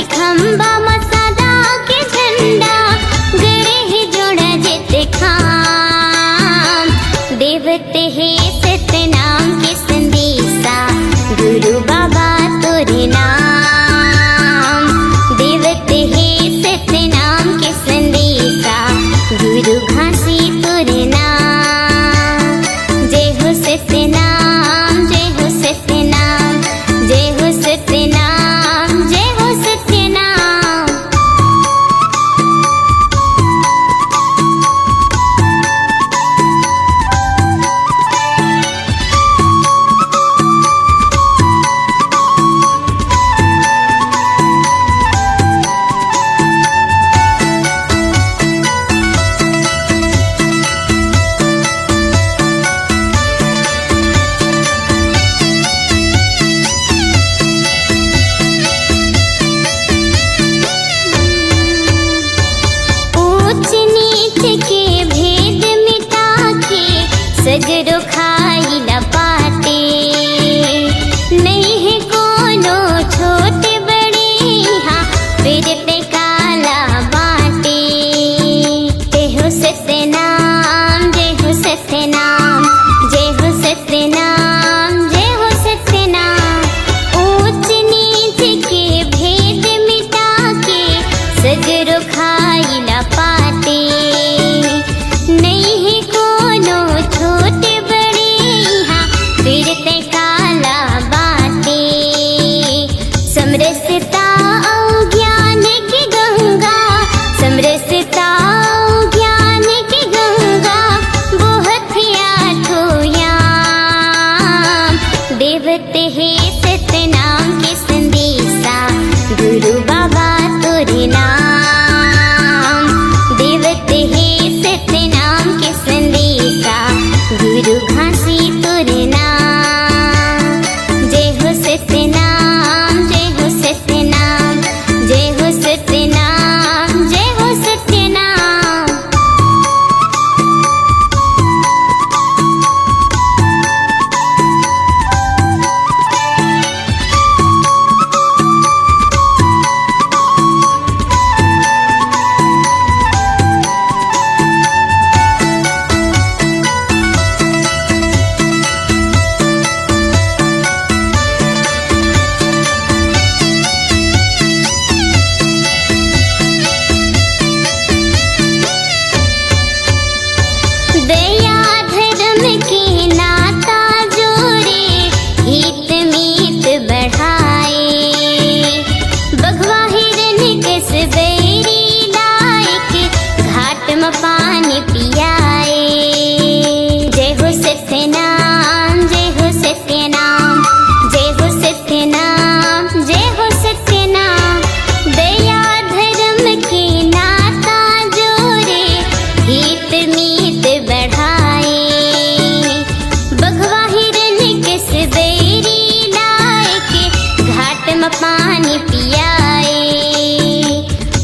खंबा मसादा के झंडा गड़े है जोड़ा जेते खाम। देवते है सतनाम के संदेशा गुरु बाबा तोरे नाम। देवते है सतनाम के संदेशा गुरु घासी तोरे नाम। जय हो सतनाम, जय हो सतनाम, जय हो सतनाम, जय हो सतनाम। सगरो खाई न पाते, नहीं है कोनो छोटे बड़े यहाँ फिरते काला बाटे। जय हो सतनाम, जय हो सतनाम, जय हो सतनाम, जय हो सतनाम। ऊंच नीच के भेद मिटा के सगरो खाई न पाते, नहीं है कोनो छोटे बड़े यहाँ फिरते काला बाटे। समरसता और ज्ञान की गंगा, समरसता और ज्ञान की गंगा बहुत आठों याम। देवते है सतनाम के संदेशा गुरु बाबा तोरे नाम। देवते है सतनाम के संदेशा गुरु घासी तोरे नाम। जय हो सतनाम, जय हो सतनाम, जय हो सतनाम, जय हो सतनाम। दया धर्म के नाता जोड़े, हित मीत बढ़ाए। बघवा हिरन कस बैरी लायक घाट में पानी पियाए। जय हो सतनाम, जय हो सतनाम, जय हो सतनाम, जय हो सतनाम। दया धर्म के नाता जोड़े, हित मीत बढ़ाए। बघवा हिरन कस बैरी लायक घाट में पानी पियाए।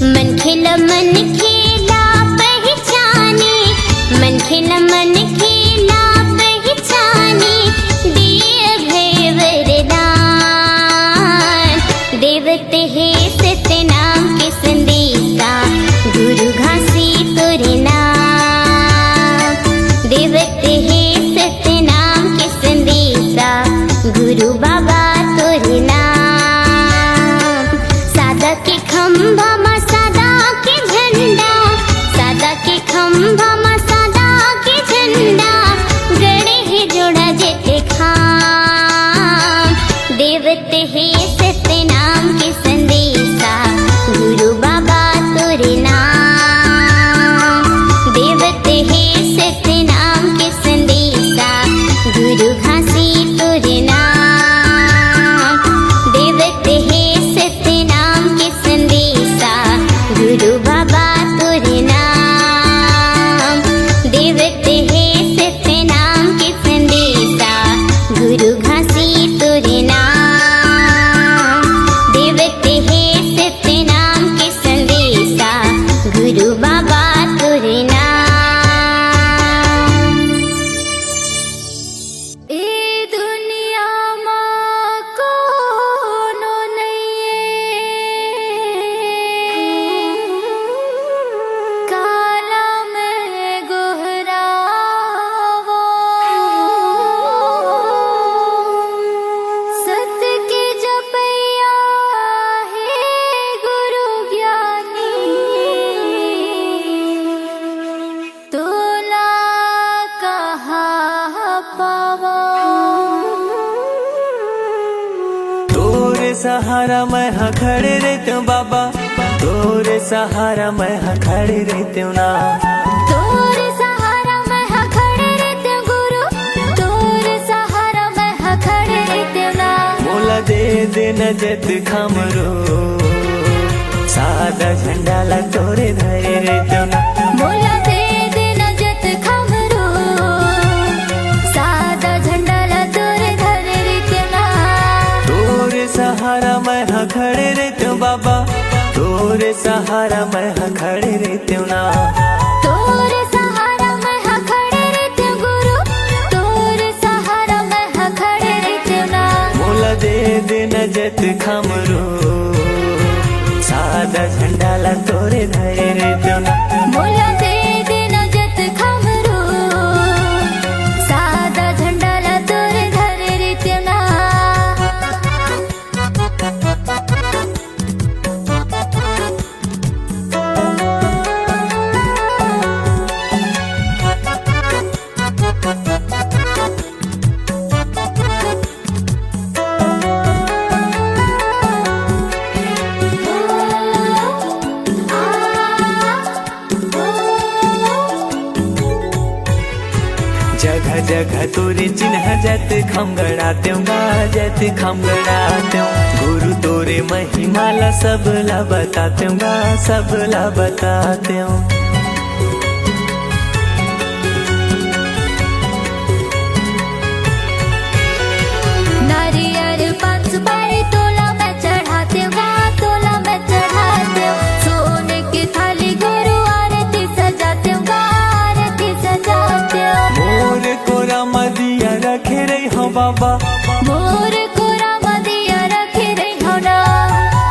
मन खेला पहचाने, मन खेला पहचाने, दिए भय वरदान। देवते है सतनाम के संदेशा गुरु घासी तोरे नाम। देवते है सतनाम के संदेशा गुरु बाबा तोरे नाम। सादा के खंभा मसादा के झंडा, सादा के खंभा मसादा के झंडा गड़े है जोड़ा जेते खाम। देवते है सतनाम के संदेशा गुरु बाबा तोरे नाम। देवते है सतनाम के संदेशा गुरु घासी तोरे नाम। देवते है सतनाम के संदेशा गुरु बाबा तोरे नाम। देवते है सतनाम के संदेशा गुरु घासी तोरे नाम। सहारा मैं हाँ खड़े रहते हूँ बाबा, तोरे सहारा मैं हाँ खड़े रहते हूँ ना। तोरे सहारा मैं हाँ खड़े रहते हूँ गुरु, तोरे सहारा मैं हाँ खड़े रहते हूँ ना। मोला दे दे नजत खमरो, सादा झंडा ला तोरे धरे रहते हूँ ना। मोला दे दे नजत खमरो, सादा झंडा ला तोरे धरे रहते हूँ ना। तोरे सहारा मैं हाँ खड़े रहते हूँ बाबा, तोरे सहारा मैं हाँ खड़े रहते हूँ ना। तोरे सहारा मैं हाँ खड़े रहते हूँ गुरु, तोरे सहारा मैं हाँ खड़े रहते हूँ ना। मोला दे दे नजत खमरो, सादा झंडा ला तोरे धरे रहते हूँ ना। मोला दे दे नजत खमरो, सादा झंडा ला तोरे धरे रहते हूँ ना। जगह जगह तोरे चिन्ह जत खम गड़ाते हूँ, जत खम गड़ाते हूँ। गुरु तोरे महिमा ला सब ला बताते हूँ, सब ला बताते हूँ। नारियल पान सुपारी तोला मैं चढ़ाते हूँ, तोला मैं चढ़ाते हूँ। सोने की थाली गुरु आरती सजाते हूँ, आरती सजाते हूँ। मोर कोरा मदिया रखे रही हो बाबा, मोर कोरा मदिया रखे रही हो ना।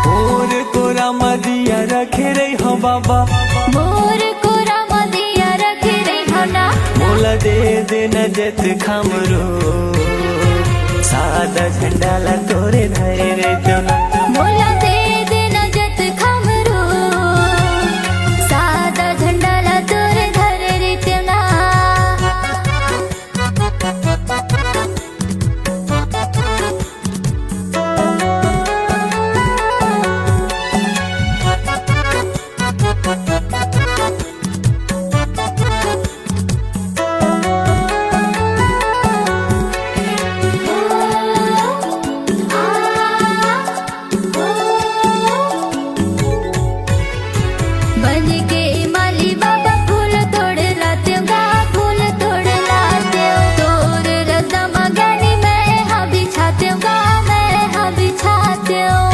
मोर कोरा मदिया रखे रही हो बाबा। मोर कोरा मदिया रखे रही हो ना। मोला दे दे नजत खमरो, सादा झंडा ला तोरे धरे रहते हूँ ना। मोला दे दे नजत खमरो, सादा झंडा ला तोरे धरे रहते हूँ ना। बन के माली बाबा फूल तोड़ लाते हूँ, फूल तोड़ लाते हूँ। तोर रदा मगनी मैं हाँ बिछाते हूँ, मैं हाँ बिछाते हूँ।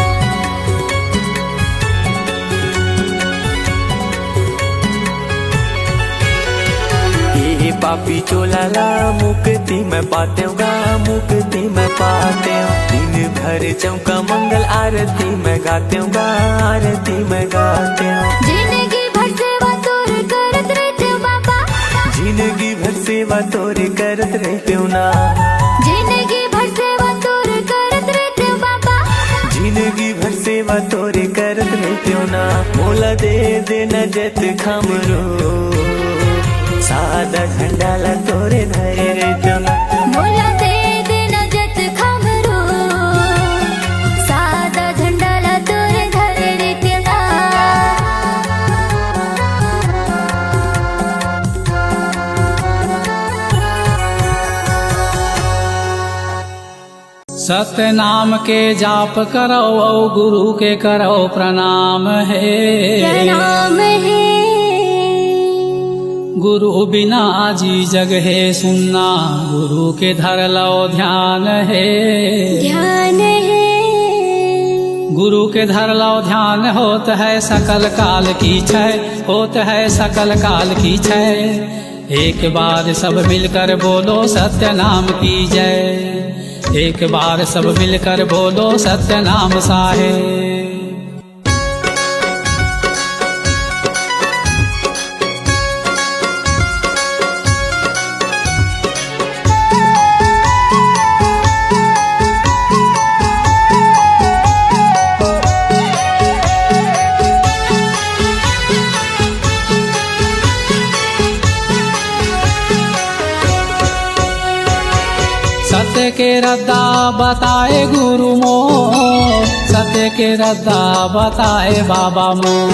ये पापी चोला ला मुक्ति मैं पाते हूँ, मुक्ति मैं पाते हूँ। दिन भर चौका मंगल आरती मैं गाते हूँ, आरती मैं गाते हूँ। जिंदगी भर सेवा तोर करत रहते हूँ बाबा, जिंदगी भर सेवा तोरे करत रहते हूँ ना। जिंदगी भर सेवा तोर करत रहते हूँ बाबा। जिंदगी भर सेवा तोरे करत रहते हूँ ना। मोला दे दे नजत खमरो, सादा झंडा ला तोरे धरे रहते हूँ ना। मोला दे दे नजत खमरो, सादा झंडा ला तोरे धरे रहते हूँ ना। सत्य नाम के जाप करो औ गुरु के करो प्रणाम है। प्रणाम है। गुरु बिना जी जग है सुनना, गुरु के धर लो ध्यान है। ध्यान है। गुरु के धर लो ध्यान होत है सकल काल की छय, होत है सकल काल की छय। एक बार सब मिलकर बोलो सत्य नाम की जय, एक बार सब मिलकर बोलो सत्य नाम साहेब। सत्य के रद्दा बताए गुरु मोह, सत्य के रद्दा बताए बाबा मोर।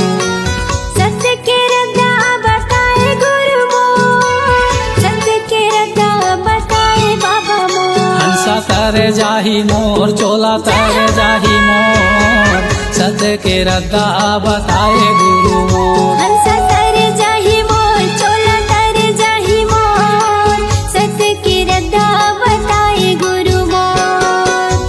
सत्य के रद्दा बताए गुरु मोर, सत्य के रद्दा बताए बाबा मोर। हंसा तर जाही मोर, चोला तर जाही मोर, सत्य के रद्दा बताए गुरु मोर। हंसा तर जाही मोर, चोला तर जाही मोर, सत्य के रद्दा बताए गुरु मोर।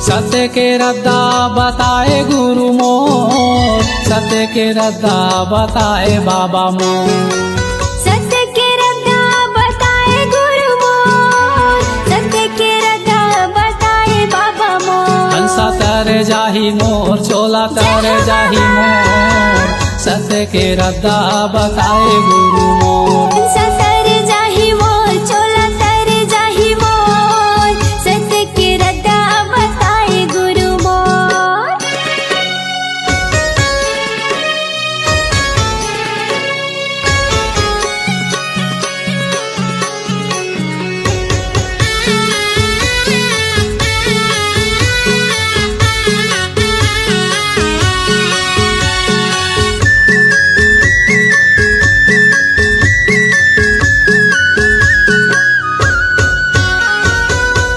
सत्य के रद्दा बताए गुरु मोर, सत्य के रद्दा बताए बाबा मोर। सत्य के रद्दा बताए गुरु मोर, सत्य के रद्दा बताए बाबा मोर। हंसा तर जाही मोर, चोला तर जाही मोर, सत्य के रद्दा बताए गुरु मोर। हंसा तर जाही मोर, चोला तर जाही मोर, सत्य के रद्दा बताए गुरु मोर।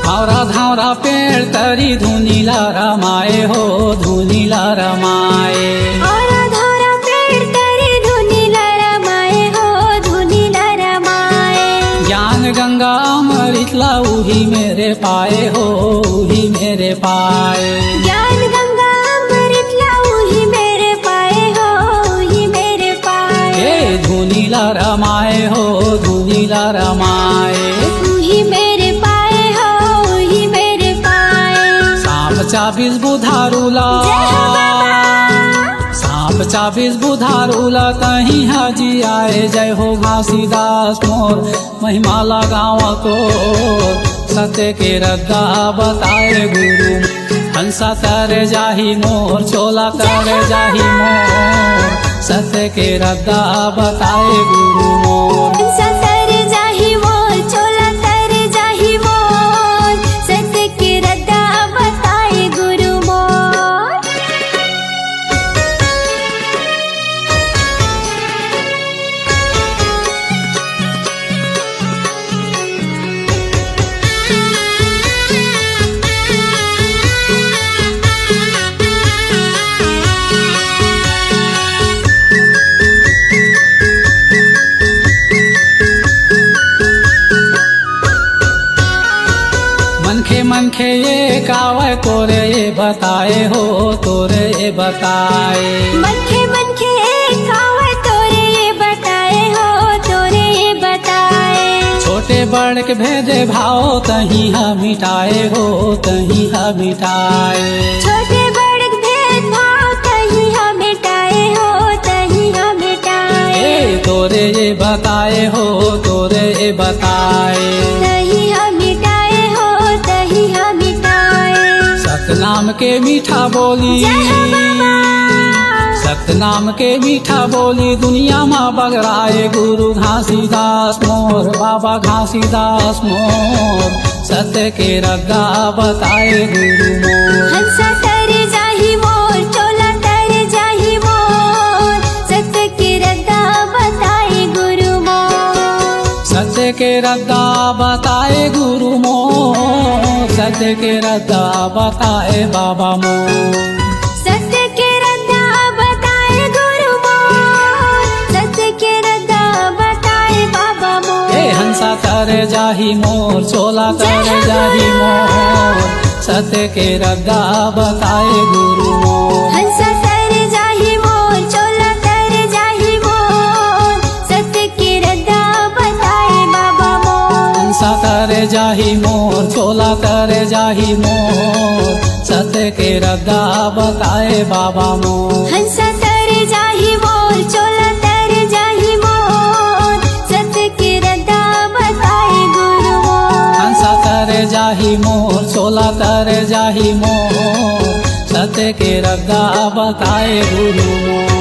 धावरा धावरा पेड़ तरी धुनीला रमाए हो, धुनीला रमाए। और धोरा पेड़ तरी धुनीला रमाए हो, धुनीला रमाए। ज्ञान गंगा अमृतला उही मेरे पाए हो, उही मेरे पाए। ज्ञान गंगा अमृतला उही मेरे पाए हो, उही मेरे पाए। ए धुनीला रमाए हो, धुनीला रमाए। उही मेरे पाए हो, उही मेरे पाए। सांप चाबीस बुधारूला, जय हो बाबा। सांप चाबीस बुधारूला, कहीं हाजी आए। जय हो घासीदास मोर, महिमाला गाँव को, सत्य के रद्दा बताए गुरु। हंसा तर जाही मोर, चोला तर जाही मोर, सत्य के रद्दा बताए गुरु मोर। हंसा तर जाही मोर, चोला तर जाही मोर, सत्य के रद्दा बताए गुरु मोर। मनखे ये कावे तोरे ये बताए हो, तोरे ये बताए। मनखे मनखे कावे तोरे ये बताए हो, तोरे ये बताए। छोटे बड़ के भेदे भाव तहीं हा मिटाए हो, तहीं हा मिटाए। छोटे बड़े भेदभाव तहीं हम मिटाए हो, तहीं हम मिटाए। ए तोरे ये बताए हो, तोरे ये बताए। तहीं हम मिटाए हो, तहीं हम मिटाए। सतनाम के मीठा बोली, जय हो बाबा। सतनाम के मीठा बोली, दुनिया में बगराए गुरु घासीदास मोर, बाबा घासीदास मोर, सत्य के रद्दा बताए गुरु मोर। हंसा तर जाही मोर, चोला तर जाही मोर, सत्य के रद्दा बताए गुरु मोर। सत्य के रद्दा बताए गुरु मोर, सत्य के रद्दा बताए बाबा मोर। सत्य के रद्दा बताए गुरु मोर, सत्य के रद्दा बताए बाबा मोर। ए हंसा तर जाही मोर, चोला तर जाही मोर, सत्य के रद्दा बताए गुरु मोर। हंसा तर जाही मोर, चोला तर जाही मोर, सत्य के रद्दा बताए बाबा मोर। हंसा तर जाही मोर, चोला तर जाही मोर, सत्य के रद्दा बताए बाबा मोर। हंसा तर जाही मोर, चोला तर जाही मोर, सत्य के रद्दा बताए गुरु मोर। हंसा तर जाही मोर, चोला तर जाही मोर, सत्य के रद्दा बताए गुरु मोर।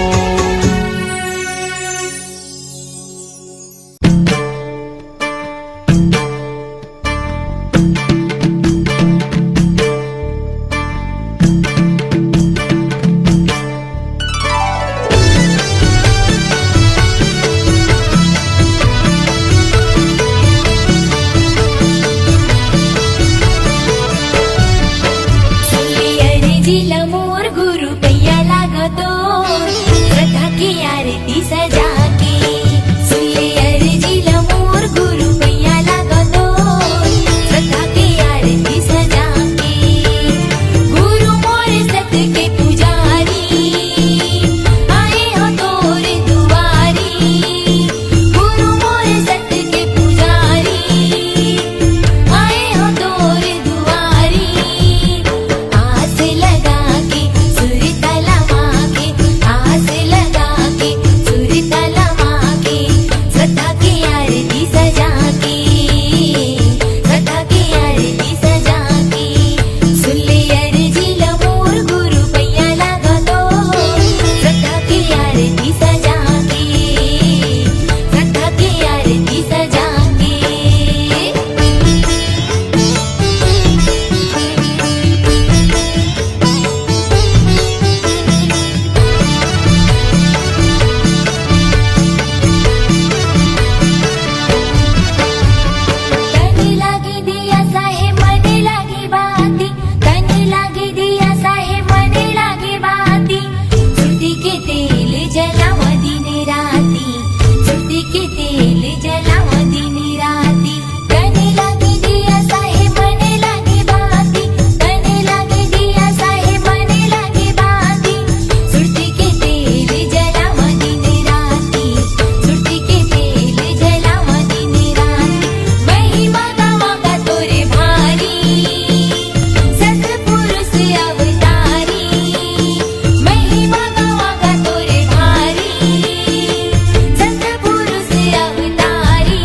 जलाव दिन राती सुरती के तेल जलाव दिन राती कने लागे दिया साहेब बने लागे बाती कने लागे दिया साहेब बने लागे बाती सुरती के तेल जलाव दिन राती सुरती के तेल जलाव दिन राती महिमा गावा का तोरे भारी सतपुरुष अवतारी महिमा गावा का तोरे भारी सतपुरुष अवतारी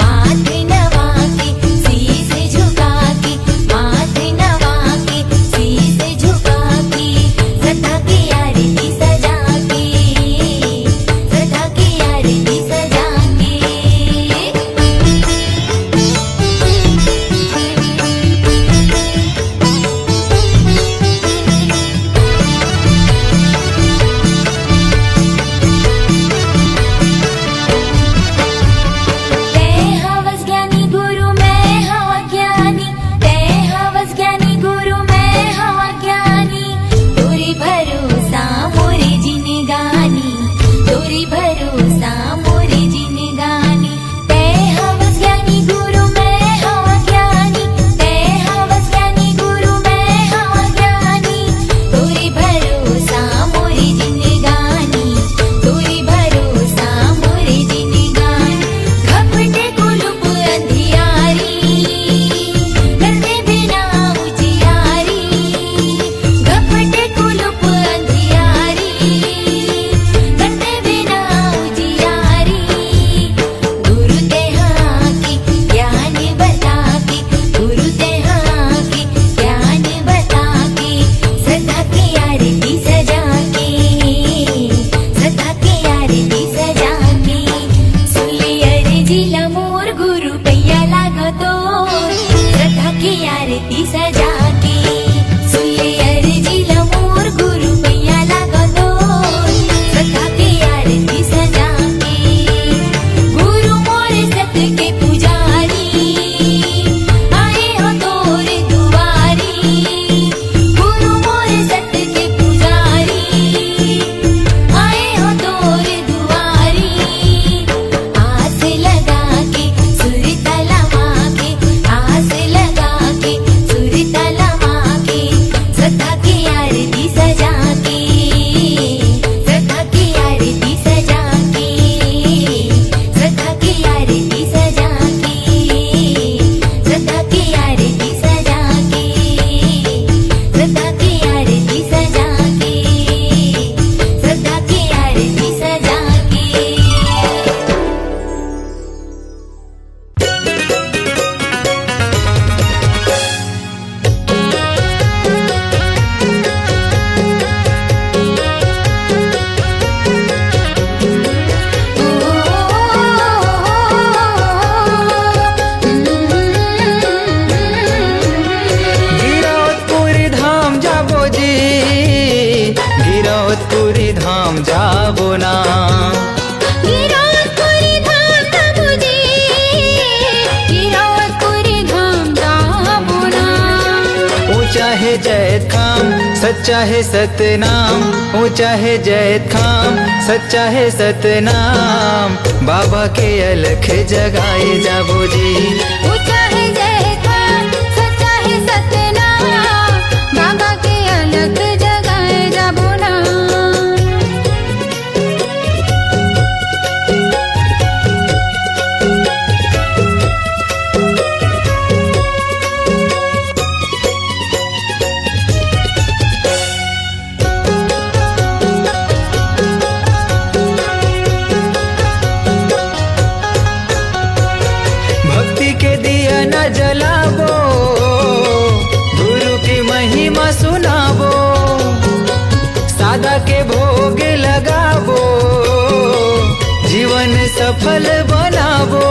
माथे नवा के शीश झुका के माथे नवा के शीश झुका के सदा की आरती सजा के सदा की आरती सजा के तै हवस ज्ञानी गुरु मैं हवा ज्ञानी तै हवस ज्ञानी गुरु मैं हवा ज्ञानी तोरी भरोसा मोरे जिनगानी तोरी भरोसा मोरे जिनगानी तै हवस ज्ञानी गुरु मैं हवा ज्ञानी तै हवस ज्ञानी गुरु मैं हवा ज्ञानी तोरी भरोसा मोरे जिनगानी तोरी भरोसा मोरे जिनगानी घपटे कुलुप अंधियारी डरते बिना उजियारी घपटे कुलुप अंधियारी डरते बिना उजियारी गुरु तेहा की ज्ञान बता के गुरु तेहा की ज्ञान बता के सदा की आरती सजा के सदा की आरती सजा के सुली अर्जी मोर गुरु पैया लागतो सदा की आरती सजा के सुली अर्जी मोर गुरु पैया लागतो सदा की आरती सजा के गुरु मोर सत के पुजारी आए हो तोरे दुआरी गुरु मोर सत के पुजारी आए हो तोरे दुआरी आस लगा के सुर तलवा के आस लगा के सुर तलवा के सदा की आरती सजा के सदा की आरती सजा के सदा की आरती सजा के सदा की आरती सजा के सदा की आरती सजा के सदा की आरती सजा के गिरौदपुरी धाम जाबो जी गिरौदपुरी धाम जाबो ना गिरौदपुरी धाम जाबो जी गिरौदपुरी धाम जाबो ना ऊंचा है जैत खाम सच्चा है सतनाम ऊंचा है जैत खाम सच्चा है सतनाम बाबा के अलख जगाए जाबो जी ऊंचा है जय खान सच्चा है सतनाम बाबा के अलग जगाए जाबो ना भक्ति के दिया न जलाबो गुरु की महिमा सुनाबो सादा के भोग लगाबो जीवन सफल बनाबो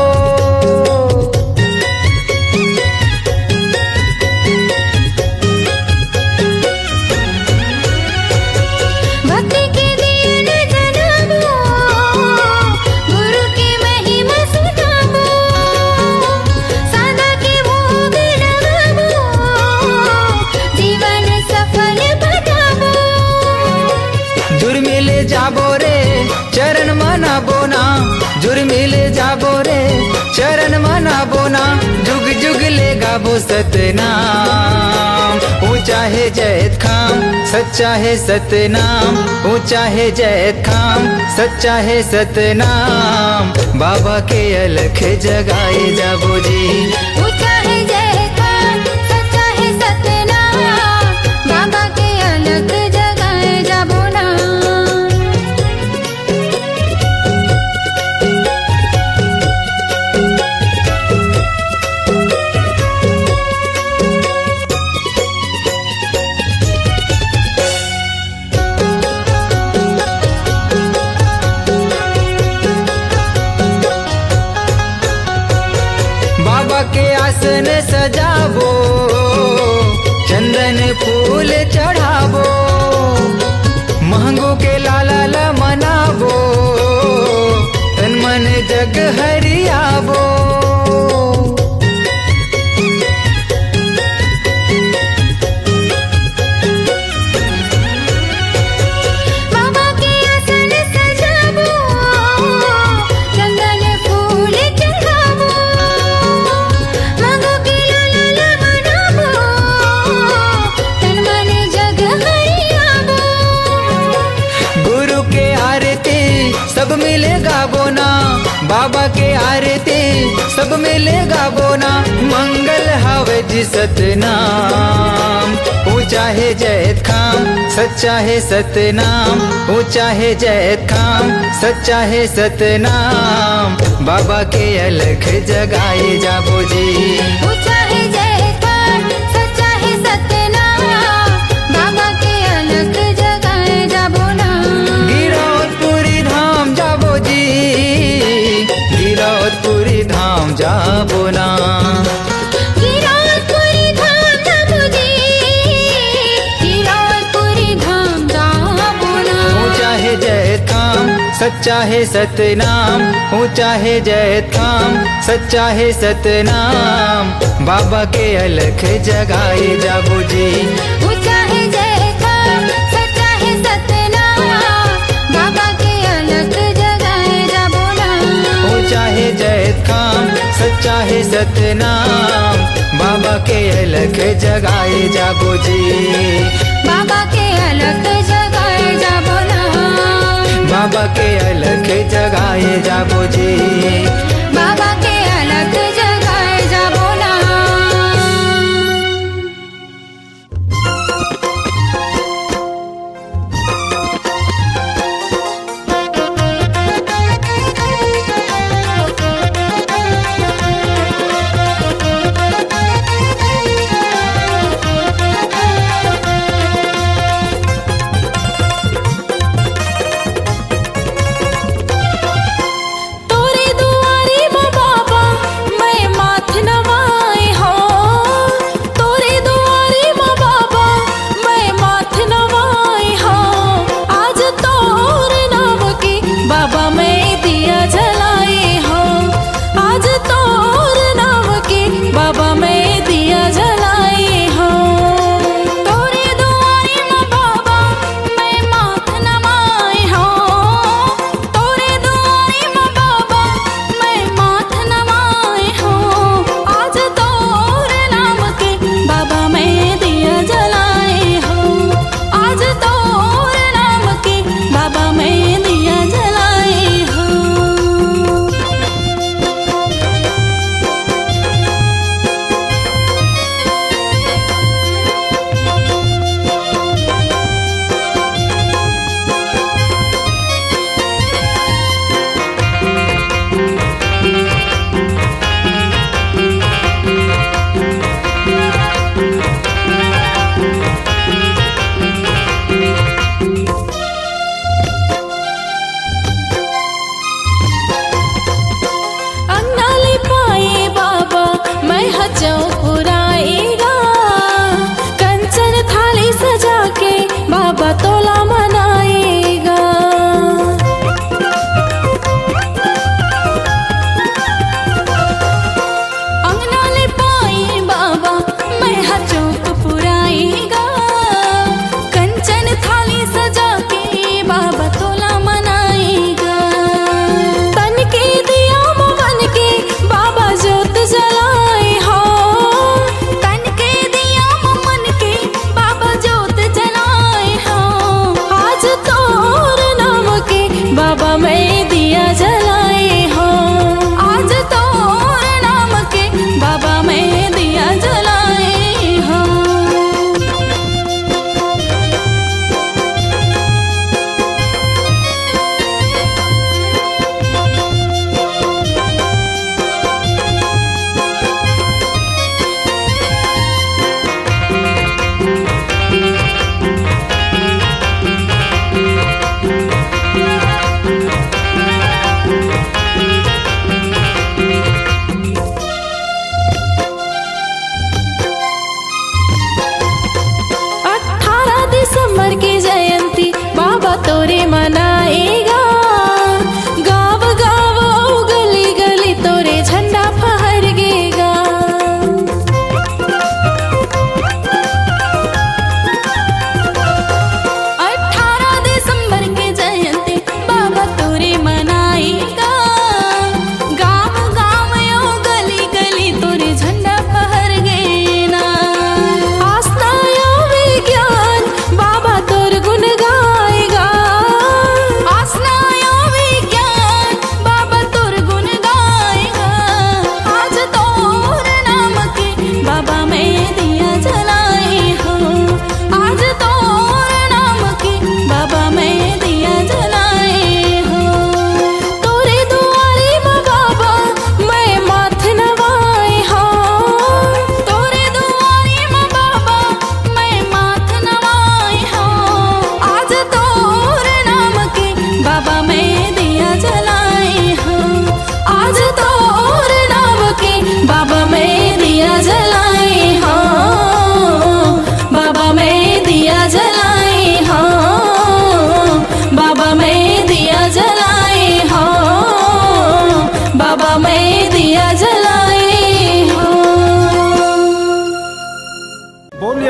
भक्ति के दिया न जलाबो गुरु की महिमा सुनाबो सादा के भोग लगाबो जीवन सफल बनाबो दुर्मिल जाबो गाबो सतनाम। ऊंचा है जैत खाम, सच्चा है सतनाम। ऊंचा है जैत खाम, सच्चा है सतनाम। बाबा के अलख जगाए जाबो जी। ऊंचा है जय खान, सच्चा है सतनाम। बाबा के अलग जगाए जाबो ना। बाबा के आसन सजाबो, चंदन फूल चढ़ाबो। महंगो के लाला ला मनाबो, तन मन जग हरियाबो। बाबा के आसन सजाबो, चंदन फूल चढ़ाबो। मांगो के लाला मनाबो, तन मन जग हरियाबो। गुरु के आरती सब मिले गाबो ना। बाबा के आरती सब मिले गाबो ना। मंगल हावे जी सतनाम। ऊंचा है जैत खाम, सच्चा है सतनाम। ऊंचा है जैत खाम, सच्चा है सतनाम। बाबा के अलख जगाए जाबो जी। ऊंचा है जय खान, सच्चा है सतनाम। बाबा के अलग जगाए जाबो ना। गिरौदपुरी धाम जाबो जी। गिरौदपुरी धाम जाबो ना। गिरौदपुरी धाम जाबो जी। गिरौदपुरी धाम जाबो ना। ऊंचा है जैत खाम, सच्चा है सतनाम। ऊंचा है जैत खाम, सच्चा है सतनाम। बाबा के अलख जगाए जाबो जी। ऊंचा है जय खान, सच्चा है सतनाम। बाबा के अलग जगाए जाबो ना। ऊंचा है जैत खाम, सच्चा है सतनाम। बाबा के अलख जगाए जाबो जी। बाबा के अलग जगाए जाबो ना। बाबा के अलख जगाए जाबो जी। बाबा के अलग जगाए जाबो ना। तोरे दुआरे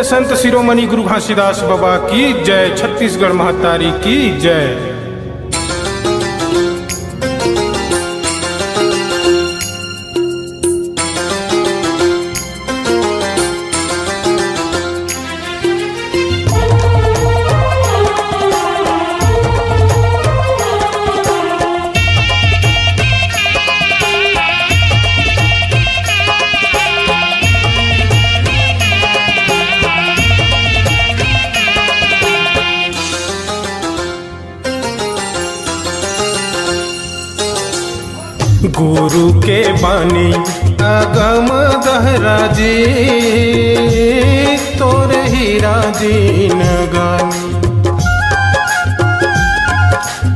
संत शिरोमणि गुरु घासीदास बाबा की जय। छत्तीसगढ़ महतारी की जय। गुरु के बानी अगम दहरा जी, तोरे हीरा जी नगानी।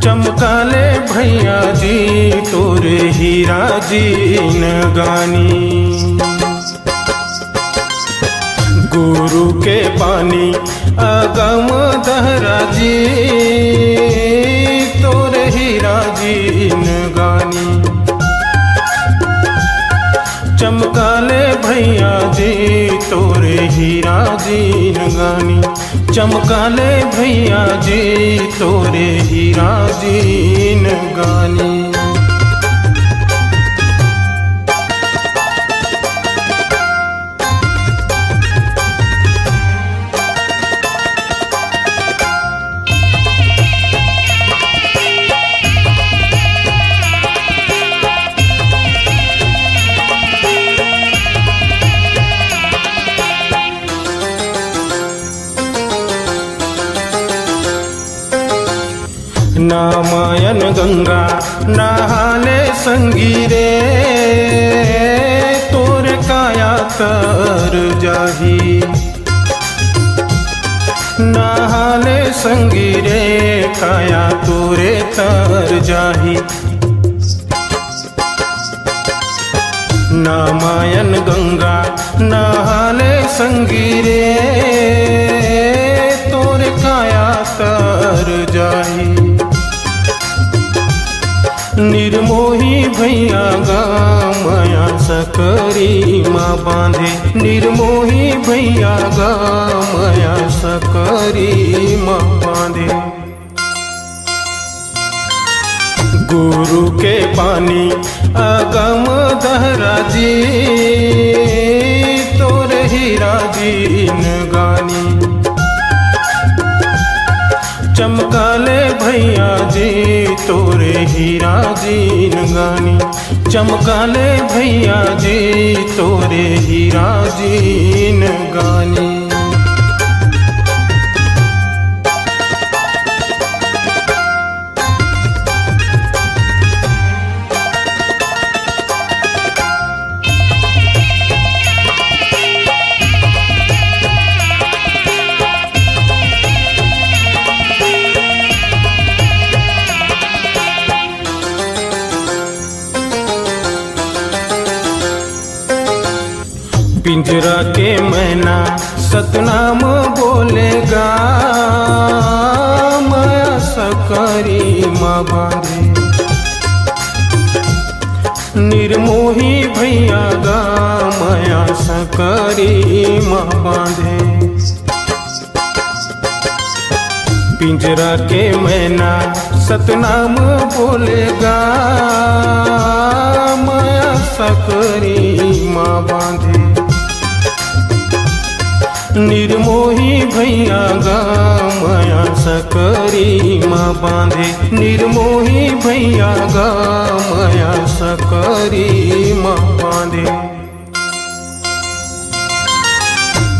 चमकाले भैया जी तोरे हीरा जी नगानी। गुरु के बानी अगम दहरा जी, तोरे हीरा जी नगानी। चमकाले भैया जी तोरे हीरा जी नगानी। चमकाले भैया जी तोरे हीरा जी नगानी। नामायन गंगा नहाले संगी रे, तोरे काया तर जाही। नहाले संगी रे काया तोरे तर जाही। नामायन गंगा नहाले संगी रे, तोरे काया तर जाही। निर्मोही भैया गामया सकरी माँ बांधे। निर्मोही भैया गामया सकरी माँ बांधे। गुरु के पानी अगम दहरा जी, तोरे हीरा जी नगानी। चमकाले भैया जी तोरे हीरा जी नगानी। चमकाले भैया जी तोरे हीरा जी नगानी। पिंजरा के मैना सतनाम बोलेगा, माया सकरी माँ बांधे। निर्मोही भैया गा माया सकरी माँ बांधे। पिंजरा के मैना सतनाम बोलेगा, माया सकरी माँ बांधे। निर्मोही भैया गा माया सकरी माँ बांधे। निर्मोही भैया गा माया सकरी माँ बांधे।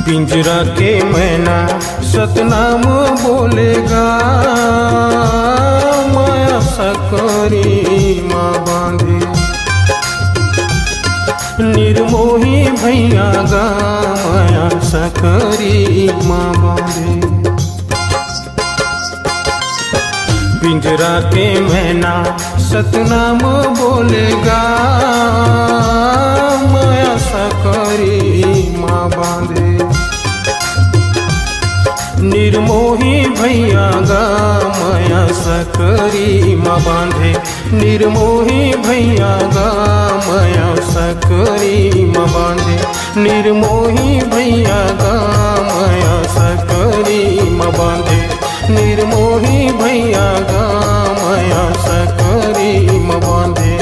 पिंजरा के मैना सतनाम बोलेगा, माया सकरी माँ बांधे। निर्मोही भैया गा माया सकरी माँ बांधे। पिंजरा के मैना सतनाम बोलेगा, माया सकरी माँ बांधे। निर्मोही भैया गा माया सकरी माँ बांधे। निर्मोही भैया गा माया सकरी माँ बांधे। निर्मोही भैया गा माया सकरी म बांधे निर्मोही भैया गामया सकरी म बांधे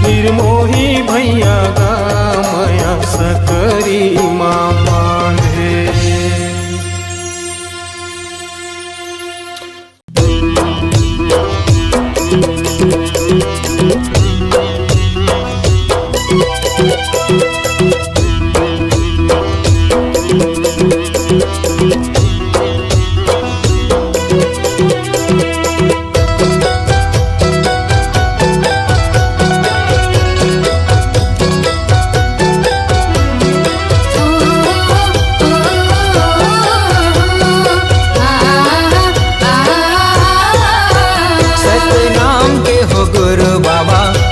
निर्मोही भैया गामया सकरी म बांधे।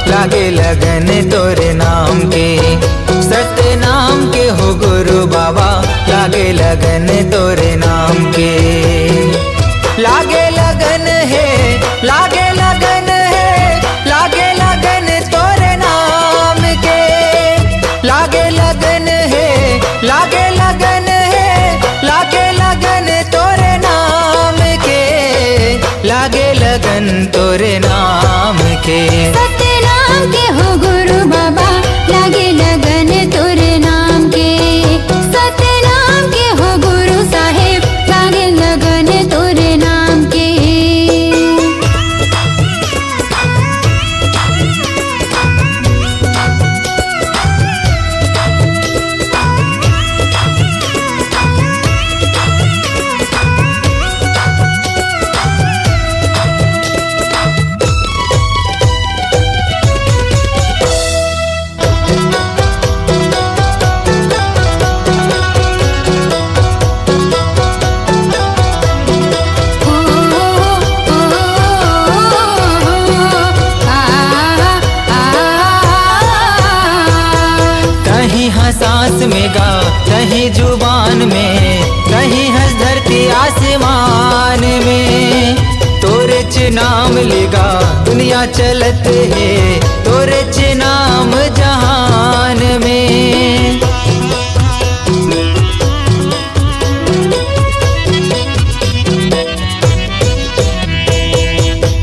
लागे लगन तोरे नाम के, सत्य नाम के हो गुरु बाबा, लागे लगन तोरे नाम के। लागे लगन है, लागे लगन है, लागे लगन तोरे नाम के। लागे लगन है, लागे लगन है, लागे लगन तोरे नाम के। लागे लगन तोरे नाम के, के हो गुरु बाबा, लागे लगन तोरे नाम के। सत्य नाम के हो गुरु साहेब, लागे लगन तोरे नाम के। सांस में गा, कहीं जुबान में, कहीं हंस धरती आसमान में। तोरे च नाम लेगा दुनिया चलत है, तोरे च नाम जहान में।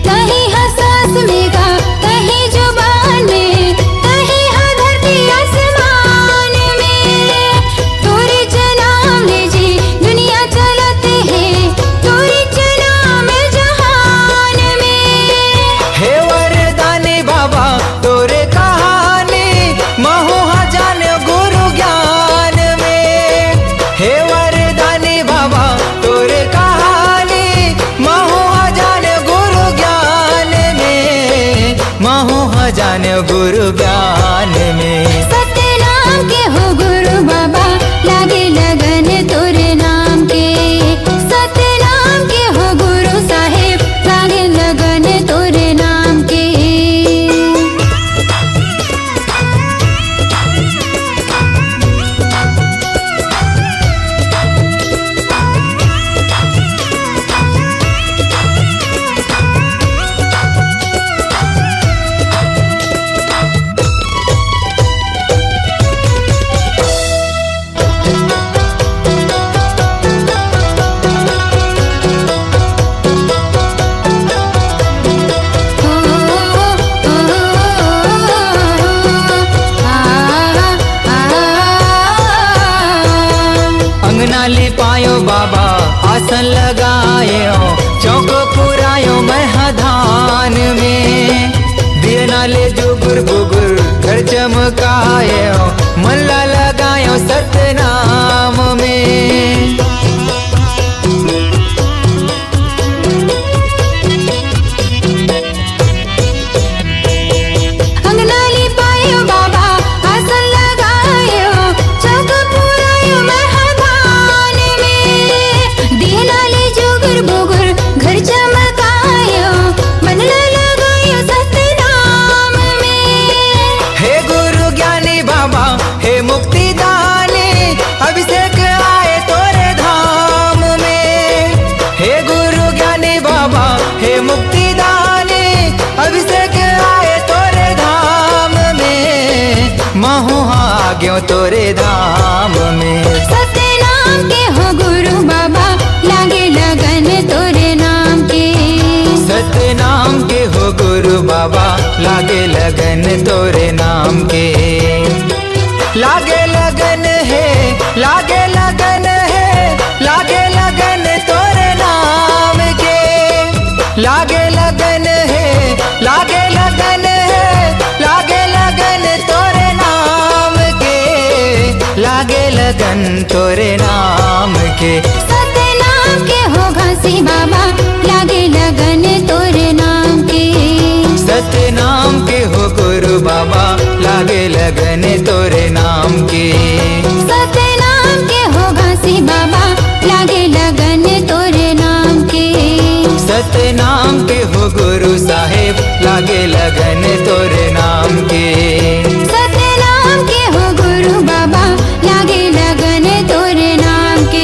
कहीं हंस में गा, कहीं जुबान में, कहीं हंस धरती आसमान में। तोरे च नाम ले जी दुनिया चलत है, तोरे च नाम जहान में। हे वरदानी बाबा तोरे कहानी, महू जान गुरु ज्ञान में। हे वरदानी बाबा तोरे कहानी, महू जान गुरु ज्ञान में। महू जान गुरु ज्ञान में। सत्य नाम के हो गुरु बाबा, लागे लगन तोरे नाम के। सत्य नाम के हो गुरु साहेब, लागे लगन तोरे नाम के। अंगना लिपायो बाबा, आसन लगायो, चौक पुरायो महधान में। दियना ले जुगुर बुगुर घर चमकायो, मल्ला लगायो सत्य नाम में। अंगना लिपायो बाबा, आसन लगायो, चौक पुरायो महधान में। दियना ले जुगुर बुगुर घर चमकायो, मनला लगायो सत्य नाम में। हे गुरु ज्ञानी बाबा, हे मुक्ति दानी, अभिषेक आए तोरे धाम में। हे गुरु ज्ञानी बाबा, हे मुक्ति दानी, अभिषेक आए तोरे धाम में। महू आ गयो तोरे धाम में। सत्य नाम के हो गुरु बाबा, लगन तोरे नाम के। लागे लगन है, लागे लगन है, लागे लगन तोरे नाम के। लागे लगन है, लागे लगन है, लागे लगन तोरे नाम के। लागे लगन तोरे नाम के। सतनाम के हो घासी बाबा लागे लगन तोरे नाम के। सतनाम के हो गुरु बाबा लागे लगन तोरे नाम के। सतनाम के हो घासी बाबा लागे लगन तोरे नाम के। सतनाम के हो गुरु साहेब लागे लगन तोरे नाम के। सतनाम के हो गुरु बाबा लागे लगन तोरे नाम के।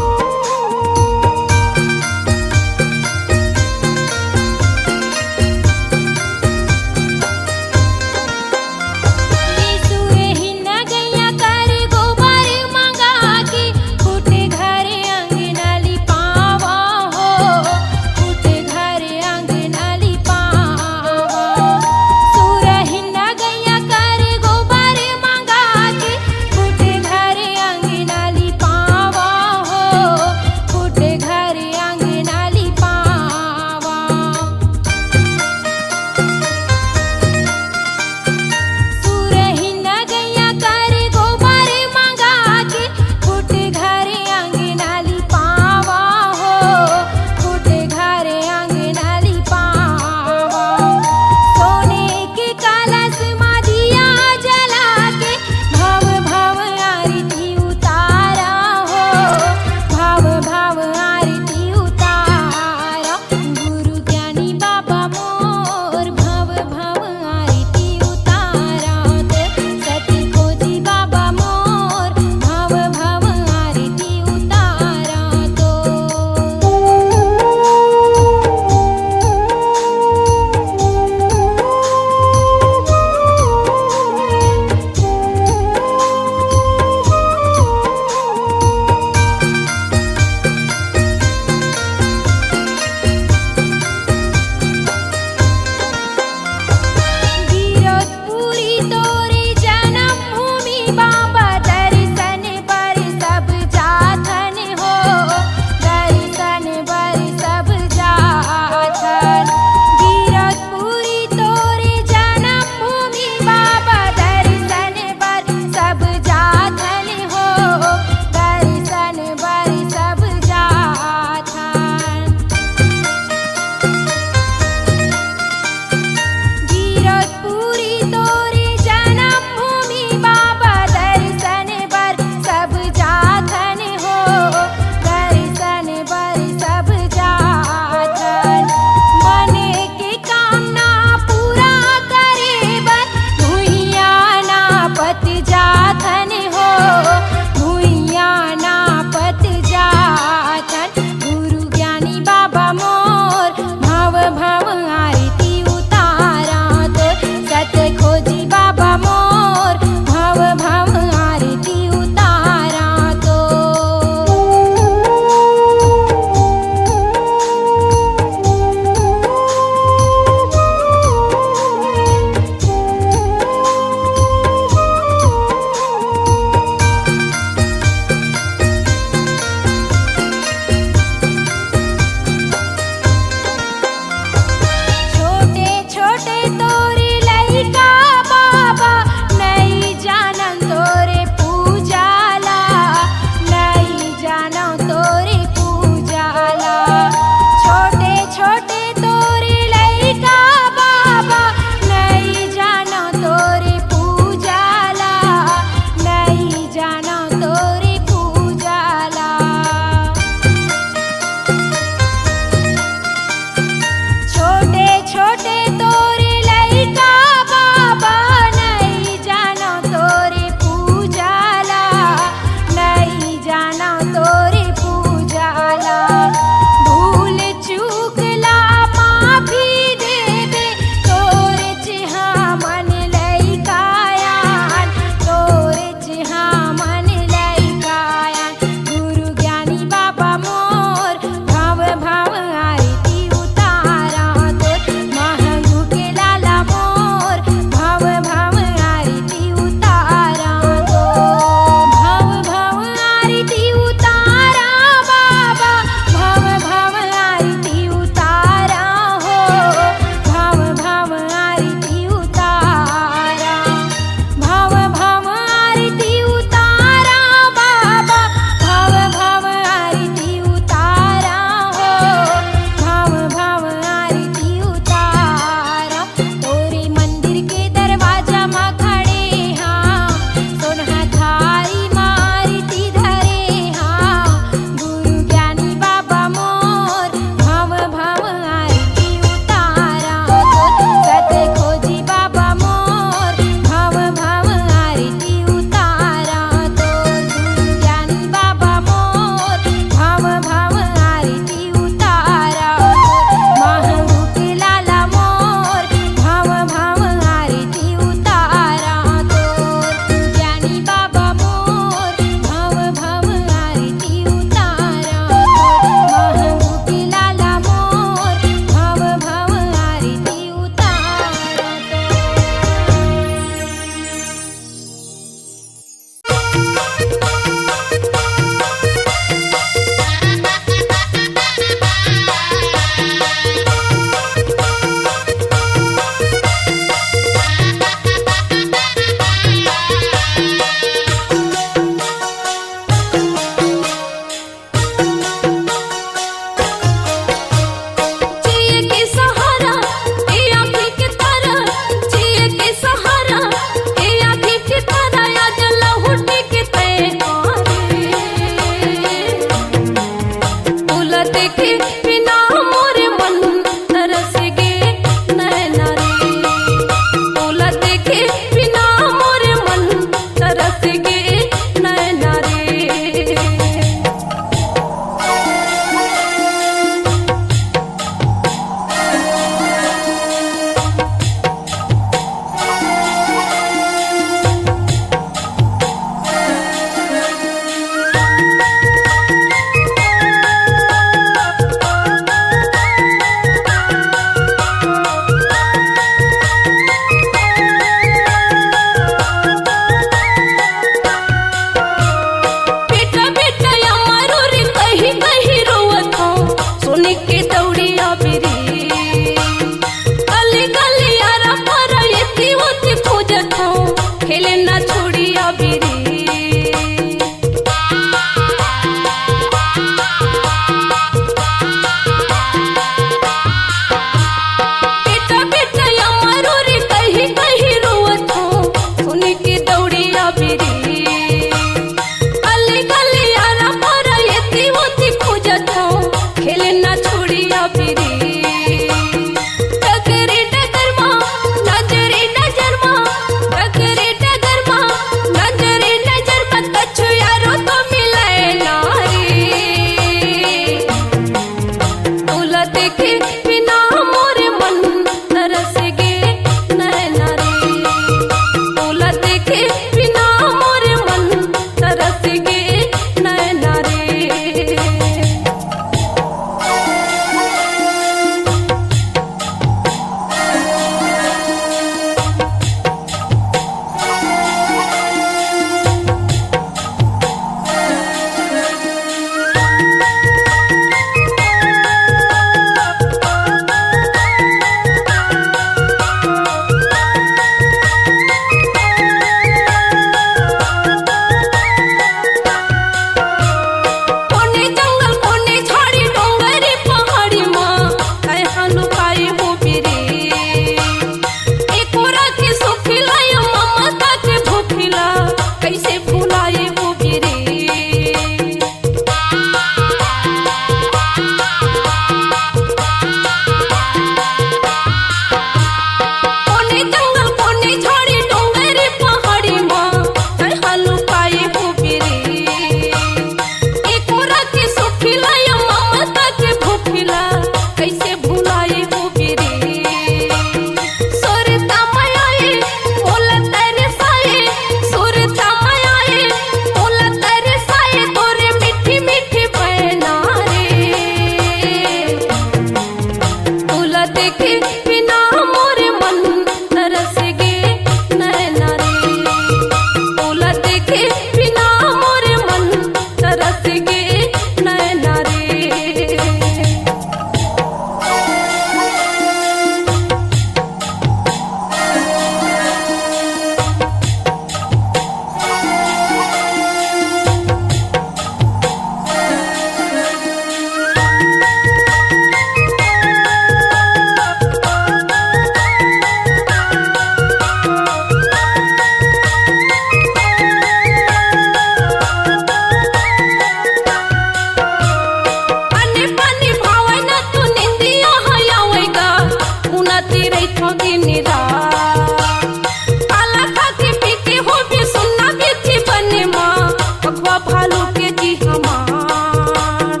दिन रात। काला खा के पी के हो भी सुनना बेची बने माँ बघवा भालू के जी हमार।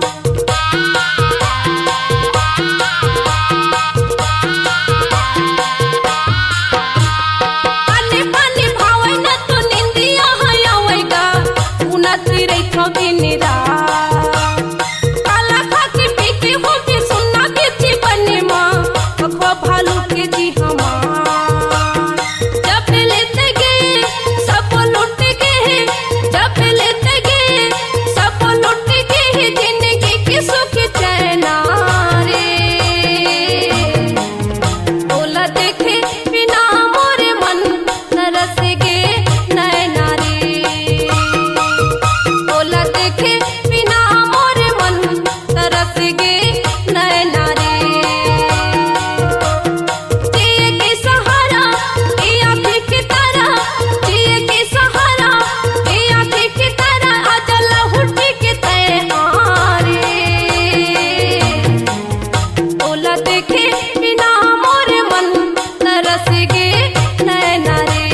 पानी पानी भावै न तो निंदिया हयावेगा उनत रही दिन रात। काला खा के पी के हो भी सुनना बेची बने माँ बघवा भालू के जी हमार। जब लेते गए सब लुट गए, जब लेते गए सब लुट गए, जिंदगी की सुख चैना रे। बोला देखे बिना मोरे मन तरस गे नैना रे। बोला देखे बिना मोरे मन तरस गे नैना रे। जिए के सहारा ये आँखें की तरह, जिए के सहारा ये आँखें की तरह, अजल हुटी के तैयारे। बोला देखे बिना मोरे मन तरस गे नैना रे।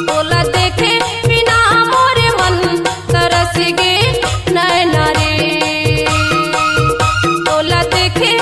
बोला देखे बिना मोरे मन तरस गे नैना रे। बोला देखे